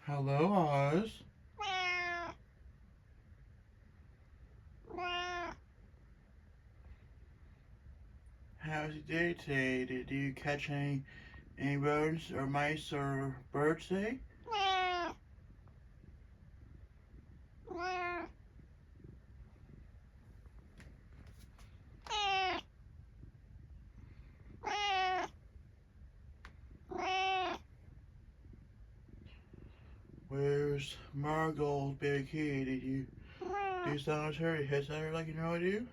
Hello, Oz. How's your day today? Did you catch any rodents or mice or birds today? Where's Margold, baby kitty? Did you do something with her? You hit her like you normally do?